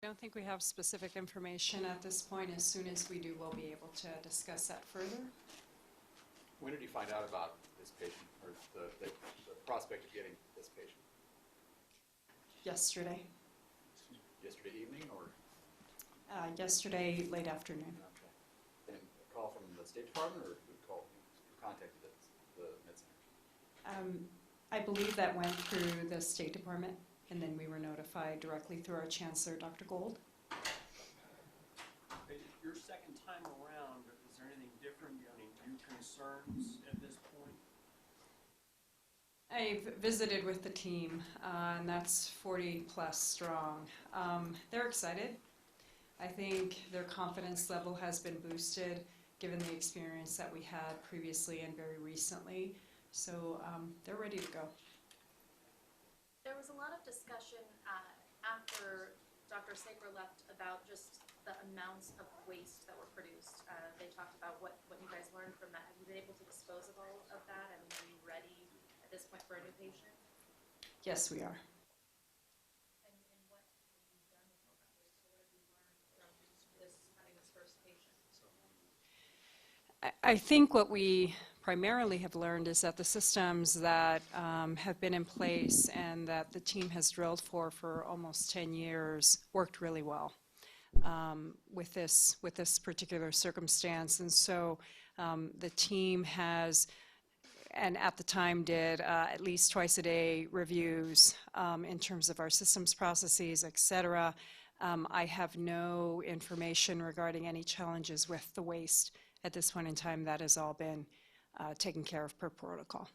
don't think we have specific information at this point. As soon as we do, we'll be able to discuss that further. When did you find out about this patient, or the prospect of getting this patient? Yesterday. Yesterday evening, or? Yesterday late afternoon. Okay. And a call from the State Department, or who called, who contacted the Med Center? I believe that went through the State Department, and then we were notified directly through our Chancellor, Dr. Gold. Your second time around, is there anything different? Any new concerns at this point? I've visited with the team, and that's 40 plus strong. They're excited. I think their confidence level has been boosted given the experience that we had previously and very recently. So they're ready to go. There was a lot of discussion after Dr. Saker left about just the amounts of waste that were produced. They talked about what you guys learned from that. Have you been able to dispose of all of that? I mean, are you ready at this point for a new patient? Yes, we are. And what have you done with all that waste? What have you learned from having this first patient? I think what we primarily have learned is that the systems that have been in place and that the team has drilled for almost 10 years worked really well with this particular circumstance. And so the team has, and at the time did, at least twice a day reviews in terms of our systems, processes, et cetera. I have no information regarding any challenges with the waste at this point in time. That has all been taken care of per protocol.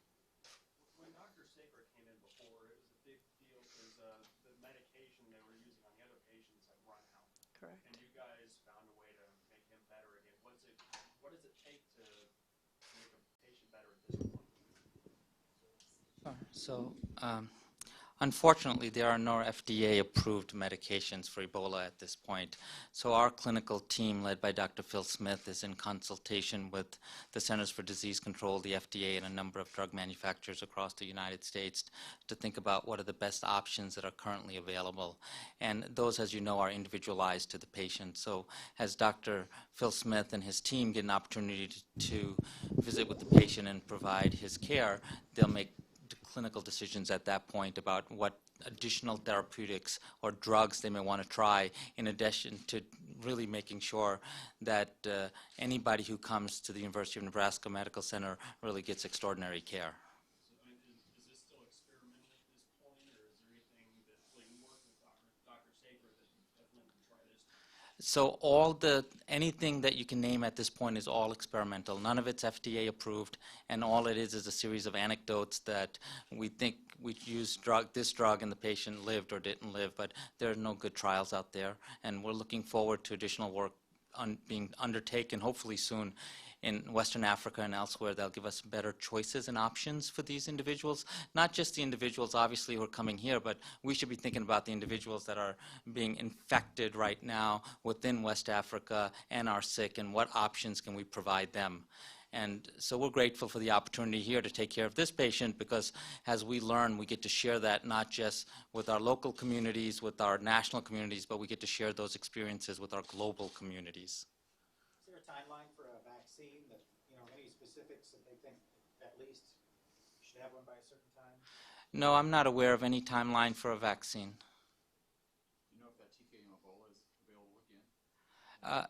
When Dr. Saker came in before, it was a big deal because the medication they were using on the other patients had run out. Correct. And you guys found a way to make him better again. What does it take to make a patient better at this point? So, unfortunately, there are no FDA-approved medications for Ebola at this point. So our clinical team, led by Dr. Phil Smith, is in consultation with the Centers for Disease Control, the FDA, and a number of drug manufacturers across the United States to think about what are the best options that are currently available. And those, as you know, are individualized to the patient. So as Dr. Phil Smith and his team get an opportunity to visit with the patient and provide his care, they'll make clinical decisions at that point about what additional therapeutics or drugs they may want to try, in addition to really making sure that anybody who comes to the University of Nebraska Medical Center really gets extraordinary care. So is this still experimental at this point, or is there anything that, like, you work with Dr. Saker that you definitely can try this time? So anything that you can name at this point is all experimental. None of it's FDA approved, and all it is a series of anecdotes that we think we use this drug and the patient lived or didn't live, but there are no good trials out there, and we're looking forward to additional work being undertaken, hopefully soon, in Western Africa and elsewhere. They'll give us better choices and options for these individuals. Not just the individuals, obviously, who are coming here, but we should be thinking about the individuals that are being infected right now within West Africa and are sick, and what options can we provide them. And so we're grateful for the opportunity here to take care of this patient, because as we learn, we get to share that not just with our local communities, with our national communities, but we get to share those experiences with our global communities. Is there a timeline for a vaccine that, any specifics that they think at least should have one by a certain time? No, I'm not aware of any timeline for a vaccine. Do you know if that TK Ebola is available again?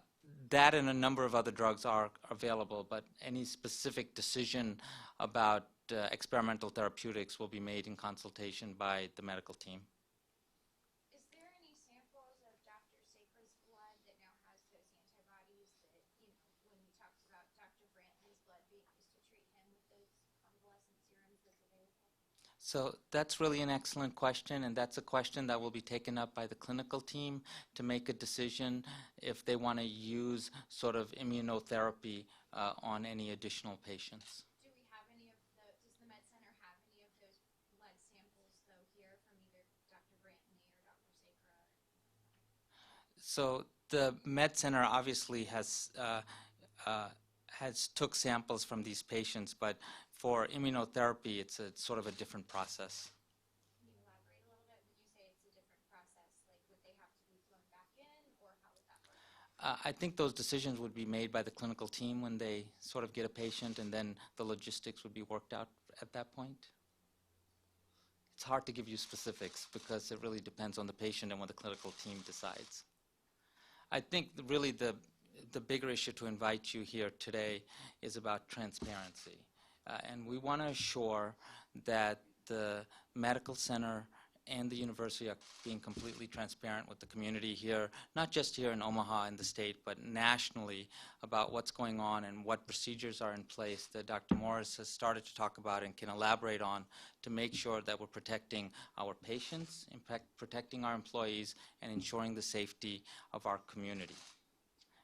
That and a number of other drugs are available, but any specific decision about experimental therapeutics will be made in consultation by the medical team. Is there any samples of Dr. Saker's blood that now has those antibodies that, when we talked about Dr. Brantley's blood being used to treat him with those convalescent serums that's available? So that's really an excellent question, and that's a question that will be taken up by the clinical team to make a decision if they want to use sort of immunotherapy on any additional patients. Do we have any of does the Med Center have any of those blood samples, though, here from either Dr. Brantley or Dr. Saker? So the Med Center obviously has took samples from these patients, but for immunotherapy, it's sort of a different process. Can you elaborate a little bit? Would you say it's a different process? Like, would they have to be flown back in, I think those decisions would be made by the clinical team when they sort of get a patient, and then the logistics would be worked out at that point. It's hard to give you specifics because it really depends on the patient and what the clinical team decides. I think really the bigger issue to invite you here today is about transparency. And we want to assure that the medical center and the university are being completely transparent with the community here, not just here in Omaha in the state, but nationally about what's going on and what procedures are in place that Dr. Morris has started to talk about and can elaborate on to make sure that we're protecting our patients, protecting our employees, and ensuring the safety of our community.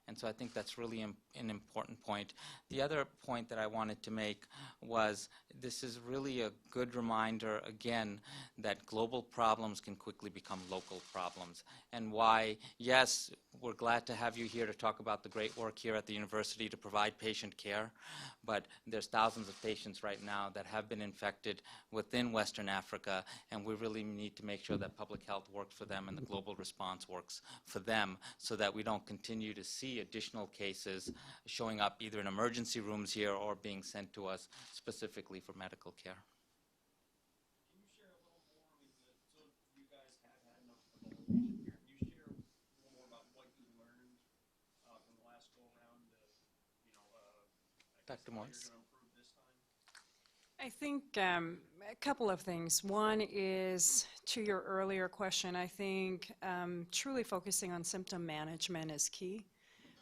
And so I think that's really an important point. The other point that I wanted to make was this is really a good reminder, again, that global problems can quickly become local problems. And why, yes, we're glad to have you here to talk about the great work here at the university to provide patient care, but there's thousands of patients right now that have been infected within Western Africa, and we really need to make sure that public health works for them and the global response works for them so that we don't continue to see additional cases showing up either in emergency rooms here or being sent to us specifically for medical care. Can you share a little more? I mean, so you guys have had an Ebola patient here. Can you share a little more about what you learned from the last go around? Dr. Morris? You're going to improve this time? I think a couple of things. One is, to your earlier question, I think truly focusing on symptom management is key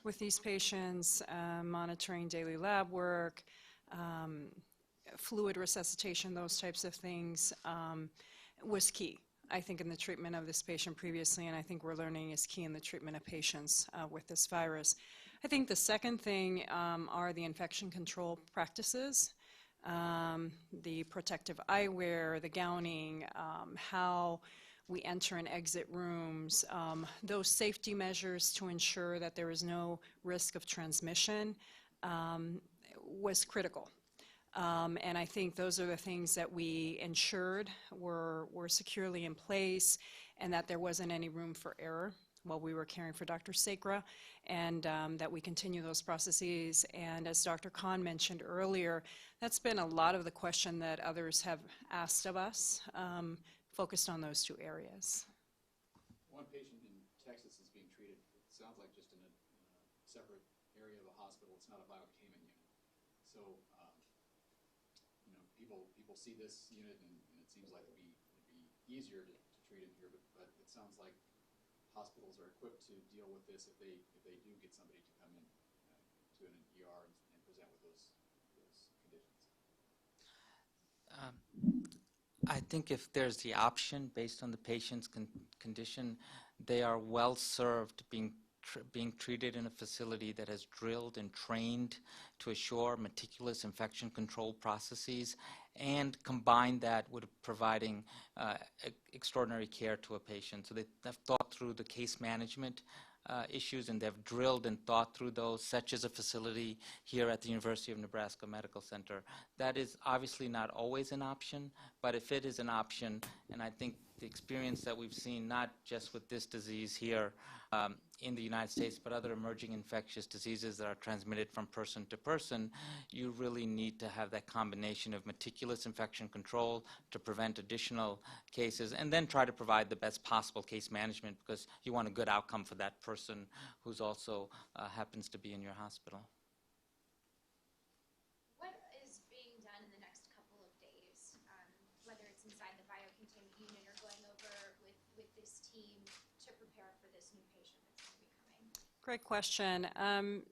with these patients, monitoring daily lab work, fluid resuscitation, those types of things was key, I think, in the treatment of this patient previously, and I think we're learning is key in the treatment of patients with this virus. I think the second thing are the infection control practices, the protective eyewear, the gowning, how we enter and exit rooms, those safety measures to ensure that there is no risk of transmission was critical. And I think those are the things that we ensured were securely in place and that there wasn't any room for error while we were caring for Dr. Sakra, and that we continue those processes. And as Dr. Khan mentioned earlier, that's been a lot of the question that others have asked of us, focused on those two areas. One patient in Texas is being treated, it sounds like just in a separate area of a hospital. It's not a biocontainment unit. So, people see this unit and it seems like it'd be easier to treat it here, but it sounds like hospitals are equipped to deal with this if they do get somebody to come in to an ER and present with those conditions. I think if there's the option based on the patient's condition, they are well served being treated in a facility that has drilled and trained to assure meticulous infection control processes and combine that with providing extraordinary care to a patient. So they have thought through the case management issues, and they've drilled and thought through those, such as a facility here at the University of Nebraska Medical Center. That is obviously not always an option, but if it is an option, and I think the experience that we've seen, not just with this disease here in the United States, but other emerging infectious diseases that are transmitted from person to person, you really need to have that combination of meticulous infection control to prevent additional cases, and then try to provide the best possible case management because you want a good outcome for that person who's also happens to be in your hospital. What is being done in the next couple of days, whether it's inside the biocontainment unit or going over with this team to prepare for this new patient that's going to be coming? Great question.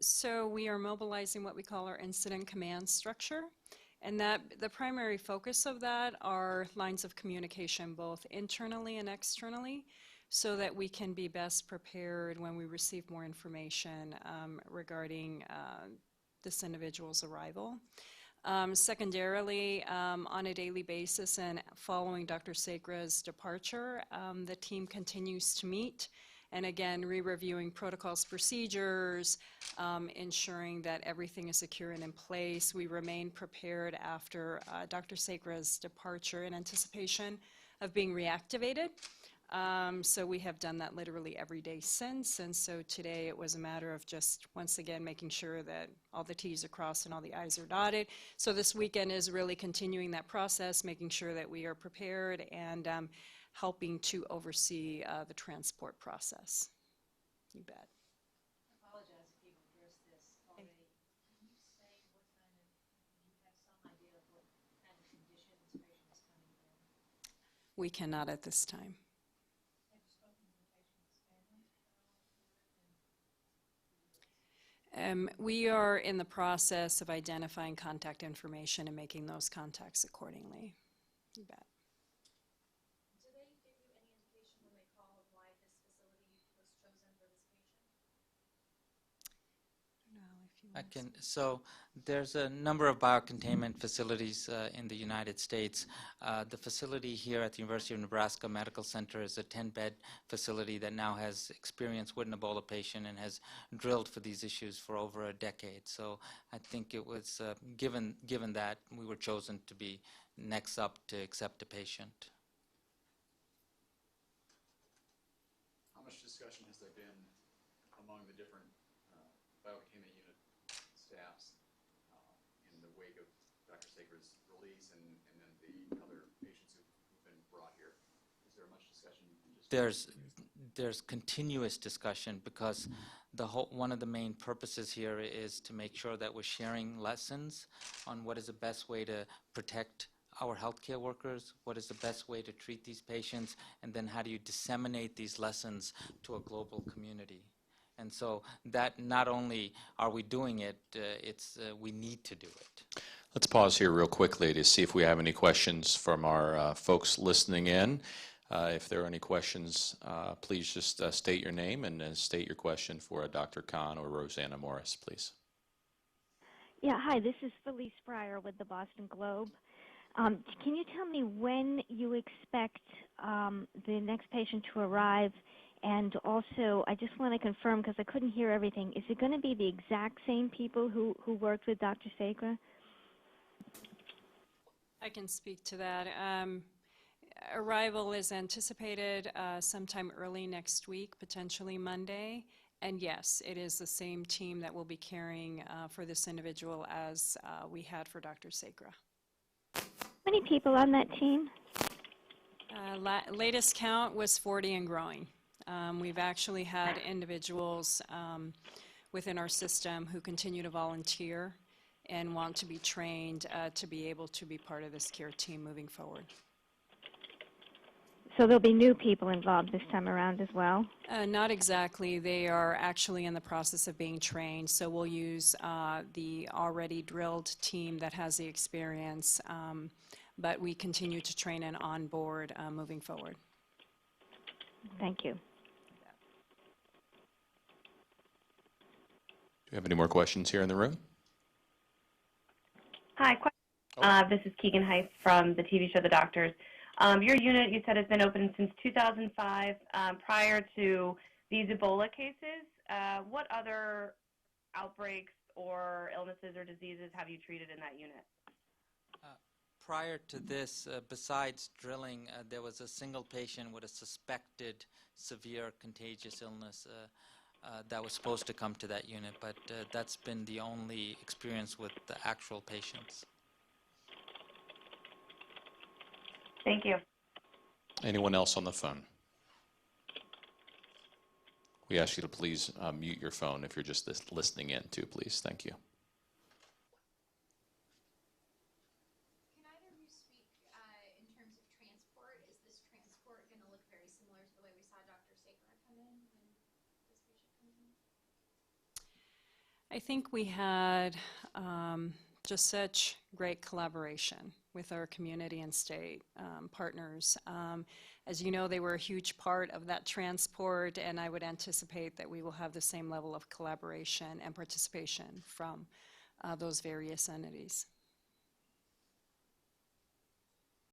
So we are mobilizing what we call our incident command structure, and that the primary focus of that are lines of communication both internally and externally, so that we can be best prepared when we receive more information regarding this individual's arrival. Secondarily, on a daily basis and following Dr. Sakra's departure, the team continues to meet and again re-reviewing protocols, procedures, ensuring that everything is secure and in place. We remain prepared after Dr. Sakra's departure in anticipation of being reactivated. So we have done that literally every day since, and so today it was a matter of just, once again, making sure that all the T's are crossed and all the I's are dotted. So this weekend is really continuing that process, making sure that we are prepared and helping to oversee the transport process. You bet. I apologize if you've addressed this already. Can you say what kind of, do you have some idea of what kind of condition this patient is coming in? We cannot at this time. Have you spoken to the patient's family? We are in the process of identifying contact information and making those contacts accordingly. You bet. Do they give you any indication when they call of why this facility was chosen for this patient? So there's a number of biocontainment facilities in the United States. The facility here at the University of Nebraska Medical Center is a 10-bed facility that now has experience with an Ebola patient and has drilled for these issues for over a decade. So I think it was given that we were chosen to be next up to accept a patient. How much discussion has there been among the different biocontainment unit staffs in the wake of Dr. Saker's release and then the other patients who've been brought here? Is there much discussion? There's continuous discussion because one of the main purposes here is to make sure that we're sharing lessons on what is the best way to protect our healthcare workers, what is the best way to treat these patients, and then how do you disseminate these lessons to a global community. And so that not only are we doing it, we need to do it. Let's pause here real quickly to see if we have any questions from our folks listening in. If there are any questions, please just state your name and state your question for Dr. Khan or Rosanna Morris, please. Yeah, hi, this is Felice Fryer with the Boston Globe. Can you tell me when you expect the next patient to arrive? And also, I just want to confirm, because I couldn't hear everything, is it going to be the exact same people who worked with Dr. Saker? I can speak to that. Arrival is anticipated sometime early next week, potentially Monday. And yes, it is the same team that will be caring for this individual as we had for Dr. Saker. How many people on that team? Latest count was 40 and growing. We've actually had individuals within our system who continue to volunteer and want to be trained to be able to be part of this care team moving forward. So there'll be new people involved this time around as well? Not exactly. They are actually in the process of being trained. So we'll use the already drilled team that has the experience, but we continue to train and onboard moving forward. Thank you. Do you have any more questions here in the room? Hi, this is Keegan Heiss from the TV show The Doctors. Your unit, you said, has been open since 2005. Prior to these Ebola cases, what other outbreaks or illnesses or diseases have you treated in that unit? Prior to this, besides drilling, there was a single patient with a suspected severe contagious illness that was supposed to come to that unit, but that's been the only experience with the actual patients. Thank you. Anyone else on the phone? We ask you to please mute your phone if you're just listening in too, please. Thank you. Can either of you speak in terms of transport? Is this transport going to look very similar to the way we saw Dr. Saker come in when this patient comes in? I think we had just such great collaboration with our community and state partners. As you know, they were a huge part of that transport, and I would anticipate that we will have the same level of collaboration and participation from those various entities.